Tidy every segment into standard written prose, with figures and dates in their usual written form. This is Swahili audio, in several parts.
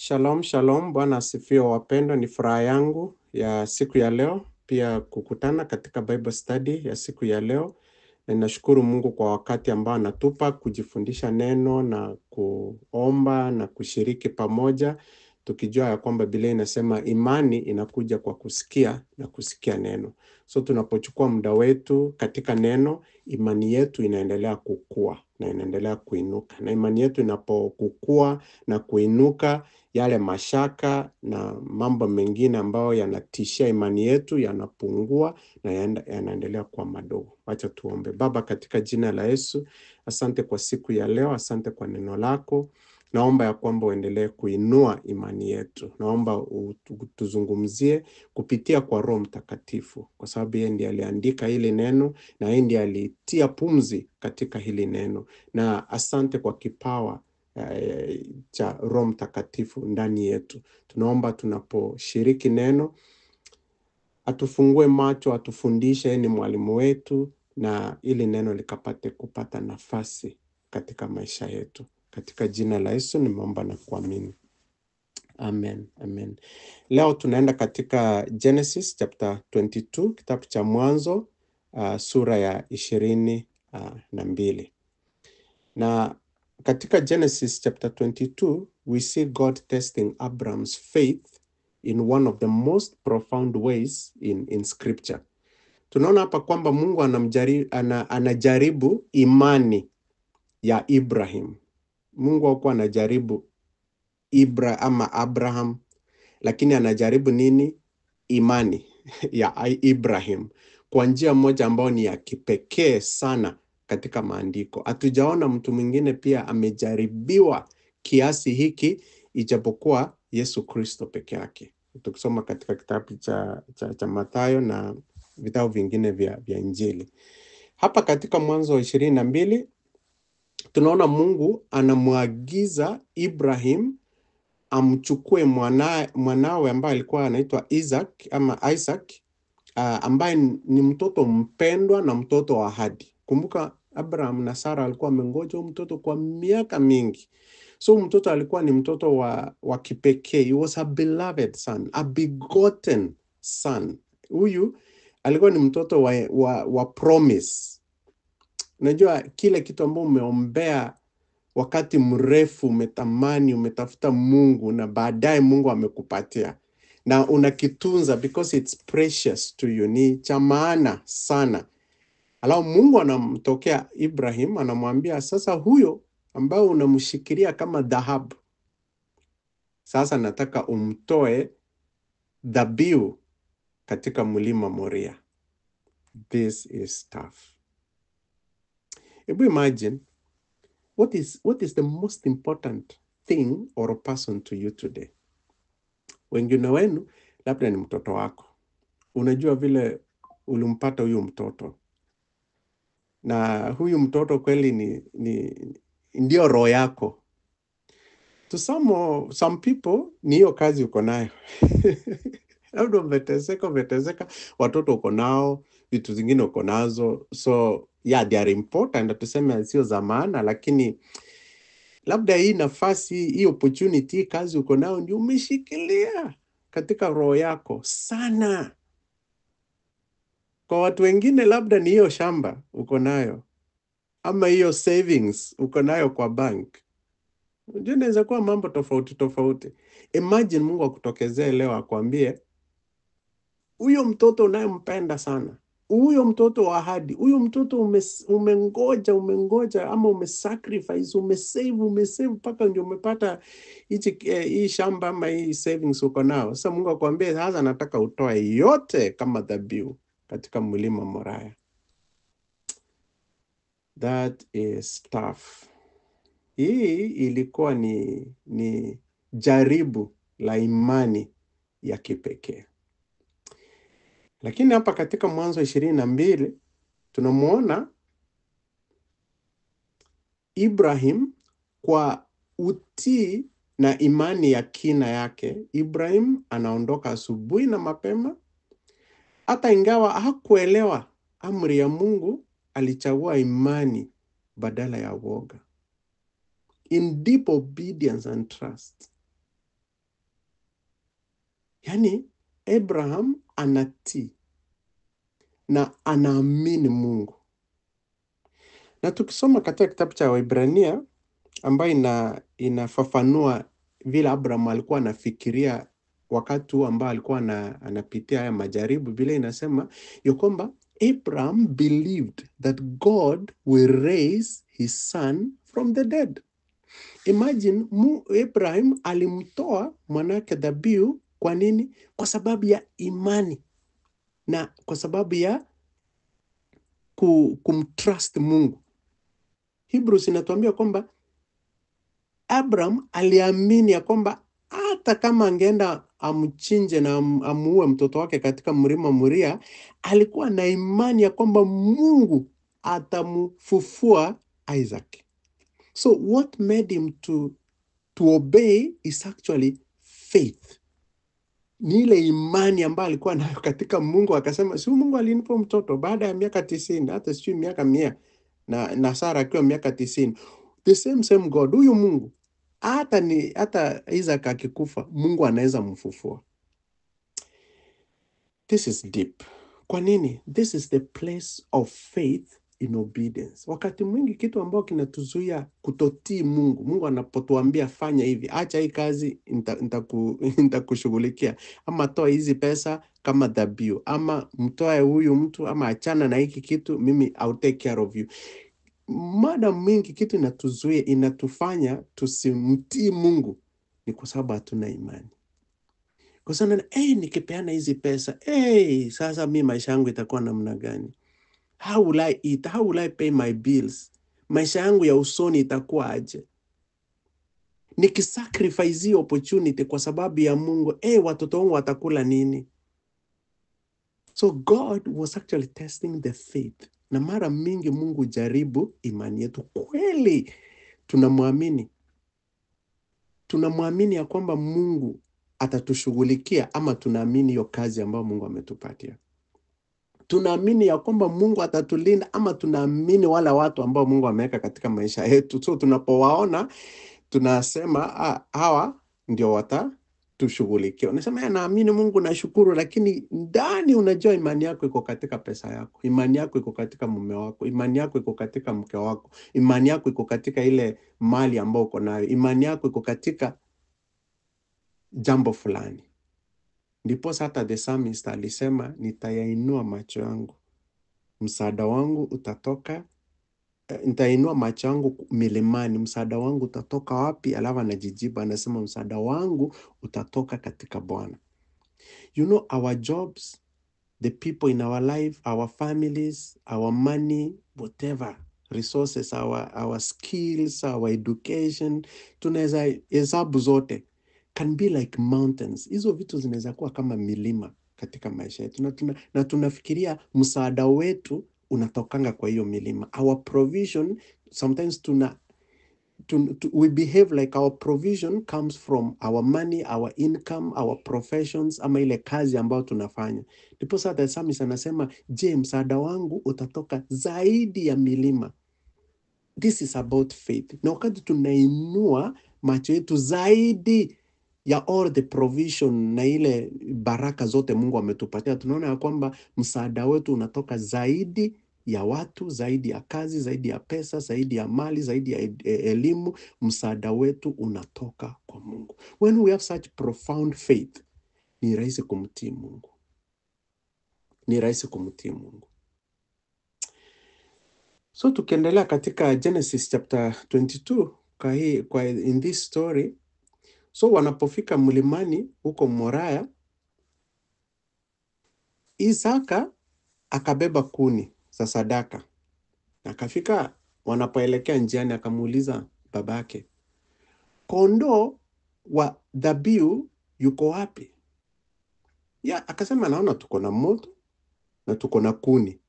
Shalom, shalom. Bwana asifiwe wapendwa. Ni furaha yangu ya siku ya leo pia kukutana katika Bible study ya siku ya leo. Na ninashukuru Mungu kwa wakati ambao anatupa kujifundisha neno na kuomba na kushiriki pamoja, tukijua ya kwamba Biblia inasema imani inakuja kwa kusikia na kusikia neno. So tunapochukua muda wetu katika neno, imani yetu inaendelea kukua na inaendelea kuinuka. Na imani yetu inapokukua na kuinuka, yale mashaka na mambo mengine ambayo yanatishia imani yetu yanapungua na yanaendelea kuwa madogo. Wacha tuombe. Baba, katika jina la Yesu, asante kwa siku ya leo, asante kwa neno lako. Naomba ya kwamba uendelee kuinua imani yetu. Naomba tuzungumzie kupitia kwa Roho Mtakatifu, kwa sababu yeye ndiye aliandika hili neno na yeye ndiye alitia pumzi katika hili neno. Na asante kwa kipawa cha Roho Mtakatifu ndani yetu. Tunaomba tunaposhiriki neno, atufungue macho, atufundishe, ni mwalimu wetu, na ili neno likapate kupata nafasi katika maisha yetu. Katika jina la Yesu nimeomba na kuamini. Amen, amen. Leo tunaenda katika Genesis chapter 22, kitabu cha Mwanzo, sura ya 22. Na katika Genesis chapter 22, we see God testing Abraham's faith in one of the most profound ways in scripture. Tunaona hapa kwamba Mungu anajaribu imani ya Ibrahim. Mungu hakuwa anajaribu Abraham, lakini anajaribu nini? Imani ya Ibrahim kwa njia moja ambayo ni ya kipekee sana katika maandiko. Hatujaona mtu mwingine pia amejaribiwa kiasi hiki ijapokuwa Yesu Kristo peke yake. Tukisoma katika kitabu cha Mathayo na vitabu vingine vya Injili. Hapa katika Mwanzo 22 tunaona Mungu anamuagiza Ibrahim amchukue mwanawe ambaye alikuwa anaitwa Isaac, ambaye ni mtoto mpendwa na mtoto wa ahadi. Kumbuka Abraham na Sarah alikuwa amengoja mtoto kwa miaka mingi. So mtoto alikuwa ni mtoto wa kipekee. He was a beloved son, a begotten son. Huyu alikuwa ni mtoto wa promise. Unajua kile kitu ambacho umeombea wakati mrefu, umetamani, umetafuta Mungu, na baadaye Mungu amekupatia na unakitunza because it's precious to you, ni cha maana sana. Alafu Mungu anamtokea Ibrahim, anamwambia sasa, huyo ambao unamshikilia kama dhahabu, sasa nataka umtoe dhabihu katika mlima Moria. This is tough. Imagine, what is the most important thing or a person to you today? Wengine wenu labda ni mtoto wako. Unajua vile ulimpata huyu mtoto, na huyu mtoto kweli ndio roho yako. To some people ni hiyo kazi uko nayo. Labda umeteseka, watoto uko nao, vitu zingine uko nazo. So yeah, they are important, tuseme sio za maana, lakini labda hii nafasi, hii opportunity, kazi uko nao ndio umeshikilia katika roho yako sana. Kwa watu wengine labda ni hiyo shamba uko nayo, ama hiyo savings uko nayo kwa bank. Unajua inaweza kuwa mambo tofauti. Imagine Mungu akutokezee leo akwambie, huyo mtoto unayempenda sana, huyo mtoto wa ahadi, huyo mtoto umengoja ama umesacrifice, umesave mpaka ndio umepata hii shamba ama hii savings uko nao. Sasa Mungu akwambie sasa nataka utoe yote kama dhabihu katika mlima Moria. That is tough. Hii ilikuwa ni jaribu la imani ya kipekee. Lakini hapa katika Mwanzo 22 tunamuona Ibrahim kwa utii na imani ya kina yake. Ibrahim anaondoka asubuhi na mapema, hata ingawa hakuelewa amri ya Mungu, alichagua imani badala ya woga. In deep obedience and trust. Yaani Abraham anatii na anaamini Mungu. Na tukisoma katika kitabu cha Waebrania ambayo inafafanua vile Abraham alikuwa anafikiria wakati huu ambao alikuwa anapitia haya majaribu, vile inasema ya kwamba Abraham believed that God will raise his son from the dead. Imagine, Abraham alimtoa mwanake dhabihu. Kwa nini? Kwa sababu ya imani na kwa sababu ya kumtrust Mungu. Hebrews inatuambia kwamba Abraham aliamini ya kwamba hata kama angeenda amchinje na amuue mtoto wake katika mlima Moria, alikuwa na imani ya kwamba Mungu atamfufua Isaac. So what made him to obey is actually faith. Ni ile imani ambayo alikuwa nayo katika Mungu. Akasema, si Mungu alinipa mtoto baada ya miaka 90, hata sijui miaka 100, na Sara akiwa miaka 90. The same God, huyu Mungu hata Isaac akikufa, Mungu anaweza mfufua. This is deep. Kwa nini? This is the place of faith in obedience. Wakati mwingi kitu ambao kinatuzuia kutotii Mungu, Mungu anapotuambia fanya hivi, acha hii kazi, nitakushughulikia, ama toa hizi pesa kama dhabihu, ama mtoe huyu mtu, ama achana na hiki kitu, mimi I'll take care of you. Mada mingi kitu inatuzuia, inatufanya tusimtii Mungu, ni kwa sababu hatuna imani. Kwa sababu nikipeana hizi pesa, sasa mimi maisha yangu itakuwa namna gani? How will I eat? How will I pay my bills? Maisha yangu ya usoni itakuwa aje? Nikisacrifice hii opportunity kwa sababu ya Mungu, watoto wangu watakula nini? So God was actually testing the faith. Na mara mingi Mungu jaribu imani yetu. Kweli tunamwamini ya kwamba Mungu atatushughulikia, ama tunaamini hiyo kazi ambayo Mungu ametupatia? Tunaamini ya kwamba Mungu atatulinda, ama tunaamini wala watu ambao Mungu ameweka katika maisha yetu? So tunapowaona tunasema hawa ndio watatushughulikia. Unasema naamini Mungu, nashukuru, lakini ndani unajua imani yako iko katika pesa yako, imani yako iko katika mume wako, imani yako iko katika mke wako, imani yako iko katika ile mali ambayo uko nayo, imani yako iko katika jambo fulani. Ndipo hata the psalmist alisema, nitayainua macho yangu, msaada wangu utatoka, nitainua macho yangu milimani, msaada wangu utatoka wapi? Alafu anajijibu anasema, msaada wangu utatoka katika Bwana. You know, our jobs, the people in our life, our families, our money, whatever resources, our skills, our education, tunaweza hesabu zote, can be like mountains. Hizo vitu zinaweza kuwa kama milima katika maisha yetu, na tunafikiria msaada wetu unatokanga kwa hiyo milima. Our provision, sometimes we behave like our provision comes from our money, our income, our professions, ama ile kazi ambayo tunafanya. Ndipo sasa Psalmist anasema, je, msaada wangu utatoka zaidi ya milima? This is about faith. Na wakati tunainua macho yetu zaidi ya all the provision na ile baraka zote Mungu ametupatia, tunaona ya kwamba msaada wetu unatoka zaidi ya watu, zaidi ya kazi, zaidi ya pesa, zaidi ya mali, zaidi ya elimu. Msaada wetu unatoka kwa Mungu. When we have such profound faith, ni rahisi kumtii Mungu. Ni rahisi kumtii Mungu. So tukiendelea katika Genesis chapter 22, in this story, so wanapofika mlimani huko Moriah, Isaka akabeba kuni za sadaka. Akafika, wanapoelekea njiani, akamuuliza babake, kondoo wa dhabihu yuko wapi? Akasema, naona tuko na moto na tuko na kuni.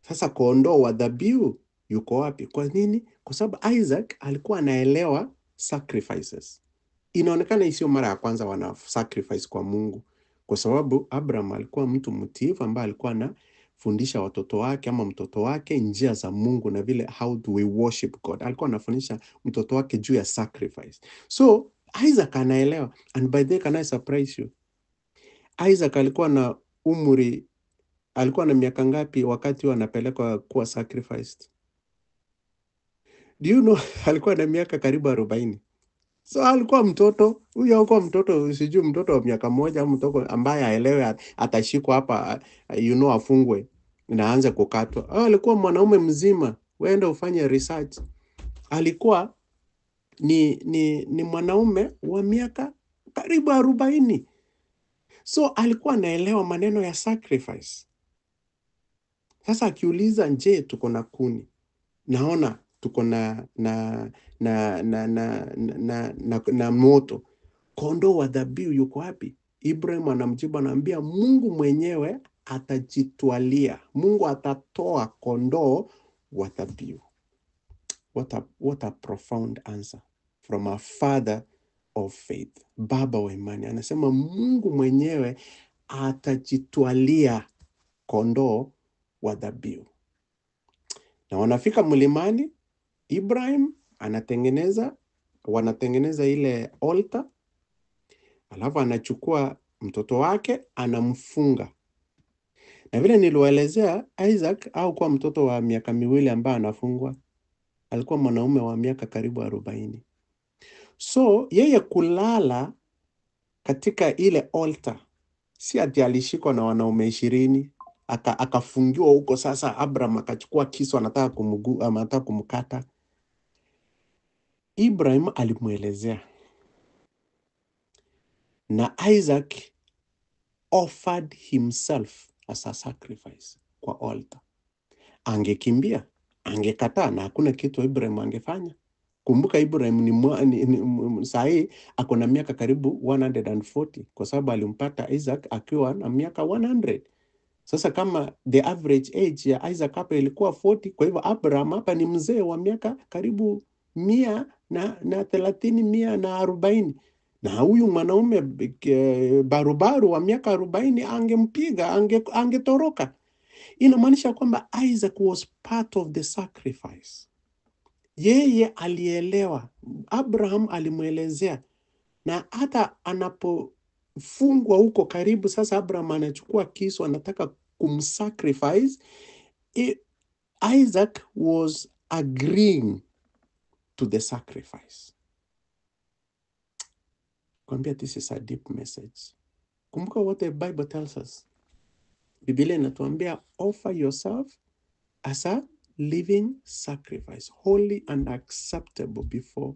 Sasa kondoo wa dhabihu yuko wapi? Kwa nini? Kwa sababu Isaac alikuwa anaelewa sacrifices. Inaonekana sio mara ya kwanza wana sacrifice kwa Mungu, kwa sababu Abraham alikuwa mtu mtiifu ambaye alikuwa anafundisha watoto wake ama mtoto wake njia za Mungu na vile how do we worship God. Alikuwa anafundisha mtoto wake juu ya sacrifice. So Isaac anaelewa. And by the way, can I surprise you? Isaac alikuwa na miaka ngapi wakati wanapelekwa kuwa sacrificed? Do you know? Alikuwa na miaka karibu 40. So alikuwa mtoto, huyo alikuwa mtoto, sijui mtoto wa miaka moja au mtoto ambaye aelewe atashikwa hapa, afungwe na aanze kukatwa. Alikuwa mwanaume mzima, wenda ufanye research. Alikuwa ni mwanaume wa miaka karibu 40. So alikuwa anaelewa maneno ya sacrifice. Sasa akiuliza, je, tuko na kuni? Naona tuko na moto. Kondoo wa dhabihu yuko wapi? Ibrahim anamjibu, anaambia Mungu mwenyewe atajitwalia. Mungu atatoa kondoo wa dhabihu. What a profound answer from a father of faith. Baba wa imani anasema Mungu mwenyewe atajitwalia kondoo wa dhabihu. Na wanafika mlimani, Ibrahim wanatengeneza ile altar, alafu anachukua mtoto wake anamfunga. Na vile niliwaelezea, Isaac au kwa mtoto wa miaka 2 ambaye anafungwa, alikuwa mwanaume wa miaka karibu 40. So yeye kulala katika ile altar, si ati alishikwa na wanaume 20 akafungiwa huko. Sasa Abraham akachukua kisu anataka kumkata. Ibrahim alimuelezea, na Isaac offered himself as a sacrifice kwa altar. Angekimbia, angekataa, na hakuna kitu Ibrahim angefanya. Kumbuka Ibrahim ni sahi ako na miaka karibu 140, kwa sababu alimpata Isaac akiwa na miaka 100. Sasa kama the average age ya Isaac hapa ilikuwa 40, kwa hivyo Abraham hapa ni mzee wa miaka karibu 130. Na huyu mwanaume barubaru wa miaka 40 angempiga, angetoroka. Inamaanisha kwamba Isaac was part of the sacrifice. Yeye alielewa, Abraham alimuelezea, na hata anapofungwa huko karibu, sasa Abraham anachukua kisu anataka kumsacrifice. Isaac was agreeing to the sacrifice. Kwambia, this is a deep message. Kumbuka what the Bible tells us. Biblia inatuambia offer yourself as a living sacrifice, holy and acceptable before